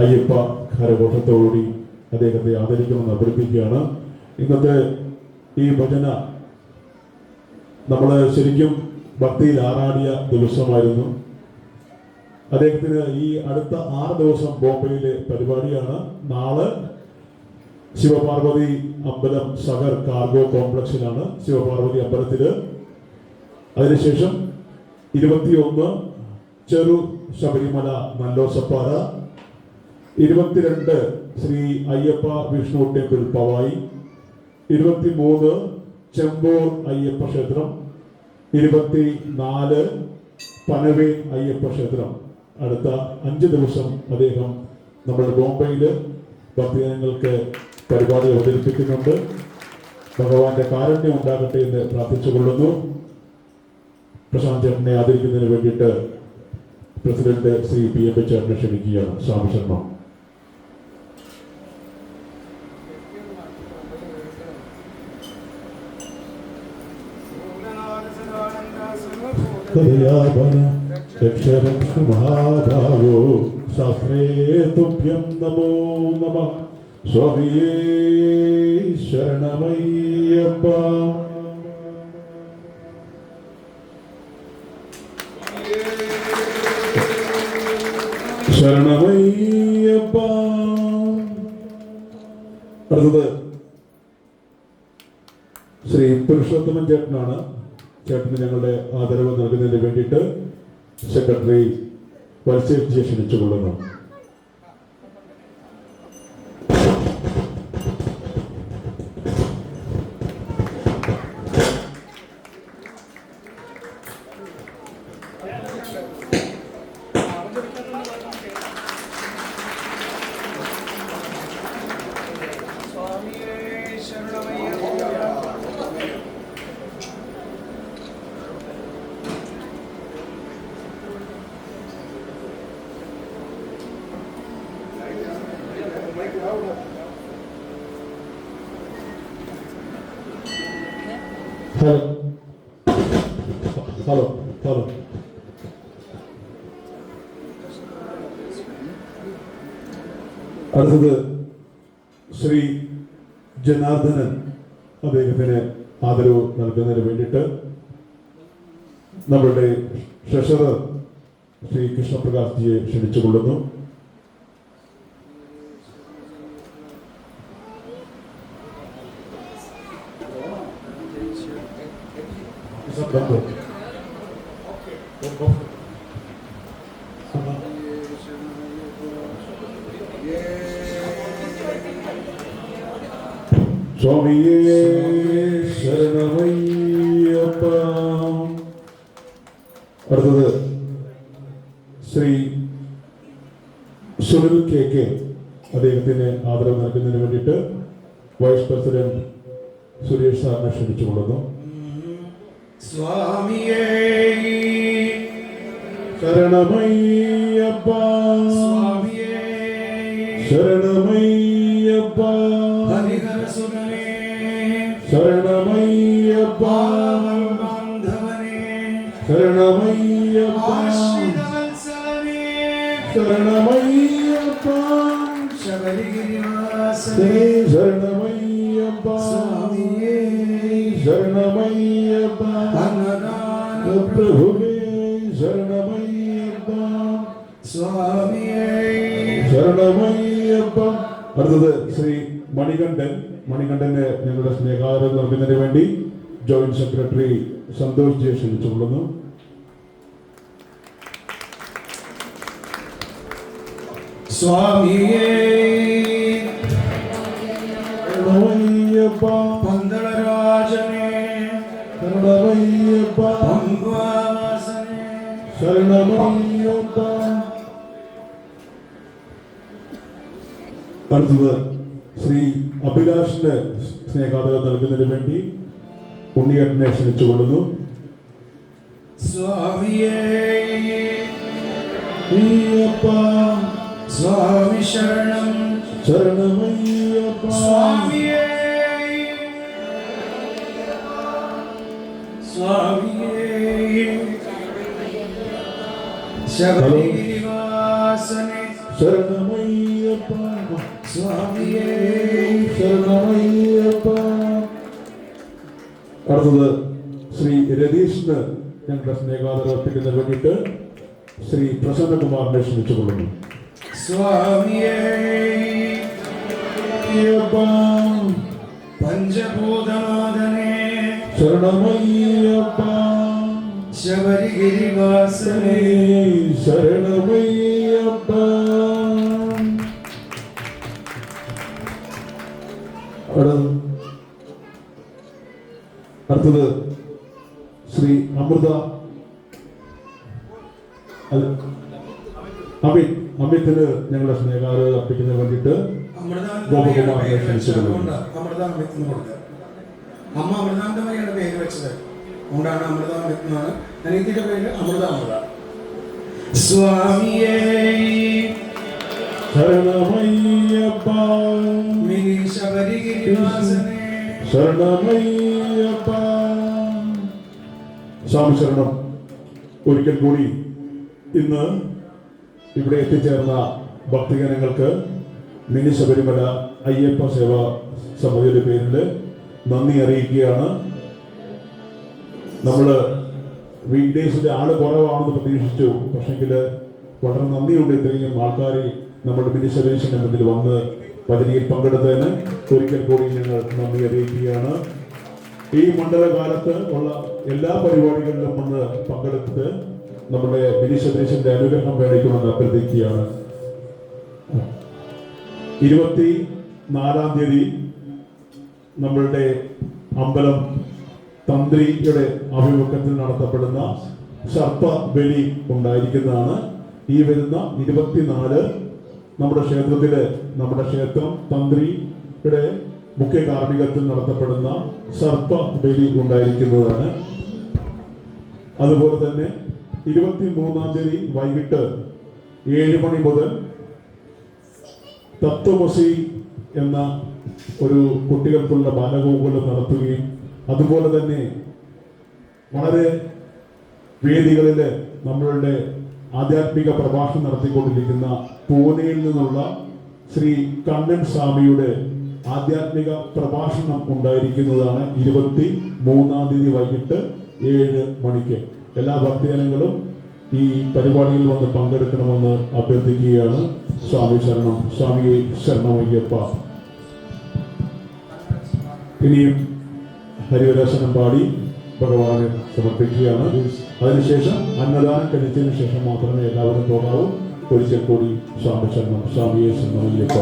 അയ്യപ്പ കരഘോഷത്തോടുകൂടി അദ്ദേഹത്തെ ആദരിക്കുമെന്ന് അഭ്യർത്ഥിക്കുകയാണ്. ഇന്നത്തെ ഈ ഭജന നമ്മൾ ശരിക്കും ഭക്തിയിൽ ആറാടിയ ദിവസമായിരുന്നു. അദ്ദേഹത്തിന് ഈ അടുത്ത 6 ദിവസം ബോംബെയിലെ പരിപാടിയാണ്. നാളെ ശിവപാർവതി അമ്പലം സഗർ കാർഗോ കോംപ്ലക്സിലാണ് ശിവപാർവതി അമ്പലത്തില്. അതിനുശേഷം 21 ചെറു ശബരിമല നല്ലോസപ്പാറ, 22 ശ്രീ അയ്യപ്പ വിഷ്ണു ടെമ്പിൾ പവായി, 23 ചെമ്പൂർ അയ്യപ്പ ക്ഷേത്രം, 24 പനവേൽ അയ്യപ്പ ക്ഷേത്രം. അടുത്ത 5 ദിവസം അദ്ദേഹം നമ്മുടെ ബോംബെയിൽ ഭക്തജനങ്ങൾക്ക് പരിപാടി അവതരിപ്പിക്കുന്നുണ്ട്. ഭഗവാന്റെ കാരുണ്യം ഉണ്ടാകട്ടെ എന്ന് പ്രാർത്ഥിച്ചുകൊള്ളുന്നു. പ്രശാന്ത് ചേട്ടനെ ആദരിക്കുന്നതിന് വേണ്ടിയിട്ട് പ്രസിഡന്റ് ശ്രീ PM ചേട്ടനെ ക്ഷണിക്കുകയാണ്. സ്വാമി ശർമ്മ. മഹാഭാവോ ശാസ്ത്രേ തുഭ്യം നമോ നമഃ. സ്വാമിയേ ശരണമയ്യപ്പ. ശരണമയ്യപ്പ. അടുത്തത് ശ്രീ പുരുഷോത്തമൻ ചേട്ടനാണ്. ചേട്ടന് ഞങ്ങളുടെ ആദരവ് നൽകുന്നതിന് വേണ്ടിയിട്ട് സെക്രട്ടറി വത്സേഷിയെ ക്ഷണിച്ചുകൊള്ളുന്നു. Hello hello. അടുത്തത് ശ്രീ ജനാർദ്ദനൻ. അദ്ദേഹത്തിന് ആദരവ് നൽകുന്നതിന് വേണ്ടിയിട്ട് നമ്മളുടെ ട്രഷറർ ശ്രീ കൃഷ്ണപ്രകാശ് ജിയെ ക്ഷണിച്ചുകൊള്ളുന്നു. സ്വാമിയേ ശരണമയ്യപ്പ. അടുത്തത് ശ്രീ സുനിൽ KK. അദ്ദേഹത്തിന് ആദരവ് നൽകുന്നതിന് വേണ്ടിയിട്ട് വൈസ് പ്രസിഡന്റ് സുരേഷ് സാറിനെ ക്ഷണിച്ചുകൊള്ളുന്നു. സ്വാമിയേ ശരണമയ്യപ്പ. സ്വാമിയേ ശരണമയ്യപ്പ. ഹരിഹരസുതനേ ശരണമയ്യപ്പ. ബാന്ധവനേ ശരണമയ്യപ്പ. ആശ്രിതവത്സലനേ ശരണമയ്യപ്പ. ശബരിഗിരിവാസനേ ശരണമയ്യപ്പ. സ്വാമിയേ ശരണമയ്യപ്പ. അന്നദാന പ്രഭുവേ ശരണമയ്യപ്പ. സ്വാമിയേ ശരണമയ്യപ്പ. അടുത്തത് ശ്രീ മണികണ്ഠൻ. മണികണ്ഠന് ഞങ്ങളുടെ സ്നേഹാദരം നൽകുന്നതിന് വേണ്ടി ജോയിന്റ് സെക്രട്ടറി സന്തോഷ് ജിയെ ക്ഷണിച്ചുകൊള്ളുന്നു. സ്വാമിയേ ശരണമയ്യപ്പ. പന്തളരാജനേ ശരണമയ്യപ്പ. പങ്കാവാസനേ ശരണമയ്യപ്പ. അടുത്തത് ശ്രീ അഭിലാഷിന് സ്നേഹാദരം നൽകുന്നതിന് വേണ്ടി ഉണ്ണിയേട്ടനെ ക്ഷണിച്ചുകൊള്ളുന്നു. സ്വാമിയേ അയ്യപ്പ. സ്വാമി ശരണം ശരണമയ്യപ്പ. സ്വാമിയേ സ്വാമിയേ ശബരിഗിരിവാസനേ ശരണമയ്യപ്പ സ്വാമിയേ ശരണമയ്യപ്പ. അടുത്തത് ശ്രീ രതീഷിന് ഞങ്ങളുടെ സ്നേഹാദരം അർപ്പിക്കുന്നതിന് വേണ്ടിയിട്ട് ശ്രീ പ്രസന്നകുമാറിനെ ക്ഷണിച്ചുകൊള്ളുന്നു. സ്വാമിയേ അയ്യപ്പ പഞ്ചഭൂതനാഥനേ ശരണമയ്യപ്പ ശബരിഗിരിവാസനേ ശരണമയ്യപ്പ. അടുത്തത് ശ്രീ അമൃത അമിത്തിന് ഞങ്ങളുടെ സ്നേഹാദരം അർപ്പിക്കുന്നതിന് വേണ്ടിയിട്ട് ഗോപകുമാറിനെ ക്ഷണിച്ചുകൊള്ളുന്നു. അമ്മ അമൃതാനന്ദമയാണ് പേര് വെച്ചത്, അതുകൊണ്ടാണ് അമൃതാമൃത് എന്നാണ്. അനിയത്തിന്റെ പേര് അമൃതാമൃത. സ്വാമിയേ ശരണമയ്യപ്പ മിനി ശബരിഗിരിവാസനേ ശരണമയ്യപ്പ. സ്വാമി ശരണം. ഒരിക്കൽ കൂടി ഇന്ന് ഇവിടെ എത്തിച്ചേർന്ന ഭക്തജനങ്ങൾക്ക് മിനി ശബരിമല അയ്യപ്പ സേവാ സമിതിയുടെ പേരിൽ നന്ദി അറിയിക്കുകയാണ്. നമ്മൾ വീക്ക് ഡേയ്സിൽ ആള് കുറവാണെന്ന് പ്രതീക്ഷിച്ചു, പക്ഷെങ്കിൽ വളരെ നന്ദിയുണ്ട് ഇത്രയും ആൾക്കാരെ നമ്മുടെ മിനി ശബരീഷിന്റെ മുന്നിൽ വന്ന് പദ്ധതിയിൽ പങ്കെടുത്തതിന് ഒരിക്കൽ കൂടി ഞങ്ങൾ നന്ദി അറിയിക്കുകയാണ്. ഈ മണ്ഡലകാലത്ത് ഉള്ള എല്ലാ പരിപാടികളിലും വന്ന് പങ്കെടുത്ത് നമ്മുടെ മിനി ശബരീഷിന്റെ അനുഗ്രഹം മേടിക്കുമെന്ന് അഭ്യർത്ഥിക്കുകയാണ്. 24-ാം തീയതി നമ്മളുടെ അമ്പലം തന്ത്രിയുടെ ആഭിമുഖ്യത്തിൽ നടത്തപ്പെടുന്ന സർപ്പ ബലി ഉണ്ടായിരിക്കുന്നതാണ്. ഈ വരുന്ന 24 നമ്മുടെ ക്ഷേത്രം തന്ത്രിയുടെ മുഖ്യ കാർമ്മികത്തിൽ നടത്തപ്പെടുന്ന സർപ്പ ബലി ഉണ്ടായിരിക്കുന്നതാണ്. അതുപോലെ തന്നെ 23-ാം തീയതി വൈകിട്ട് 7 മണി മുതൽ തത്വമസി എന്ന ഒരു കുട്ടികൾക്കുള്ള ബാലഗോകുലം നടത്തുകയും അതുപോലെ തന്നെ വളരെ വേദികളിൽ നമ്മളുടെ ആധ്യാത്മിക പ്രഭാഷണം നടത്തിക്കൊണ്ടിരിക്കുന്ന പൂനെയിൽ നിന്നുള്ള ശ്രീ കണ്ണൻ സ്വാമിയുടെ ആധ്യാത്മിക പ്രഭാഷണം ഉണ്ടായിരിക്കുന്നതാണ് 23-ാം തീയതി വൈകിട്ട് 7 മണിക്ക്. എല്ലാ ഭക്തജനങ്ങളും ഈ പരിപാടിയിൽ വന്ന് പങ്കെടുക്കണമെന്ന് അഭ്യർത്ഥിക്കുകയാണ്. സ്വാമി ശരണം. സ്വാമിയെ ശരണമയ്യപ്പ. ഇനിയും ഹരിവരാസനം പാടി ഭഗവാനെ സമർപ്പിക്കുകയാണ്. അതിനുശേഷം അന്നദാനം കഴിച്ചതിന് ശേഷം മാത്രമേ എല്ലാവരും പോകാവൂ. ഒരിക്കൽ കൂടി സ്വാമി ശരണം. സ്വാമിയെ ശരണമയ്യപ്പ.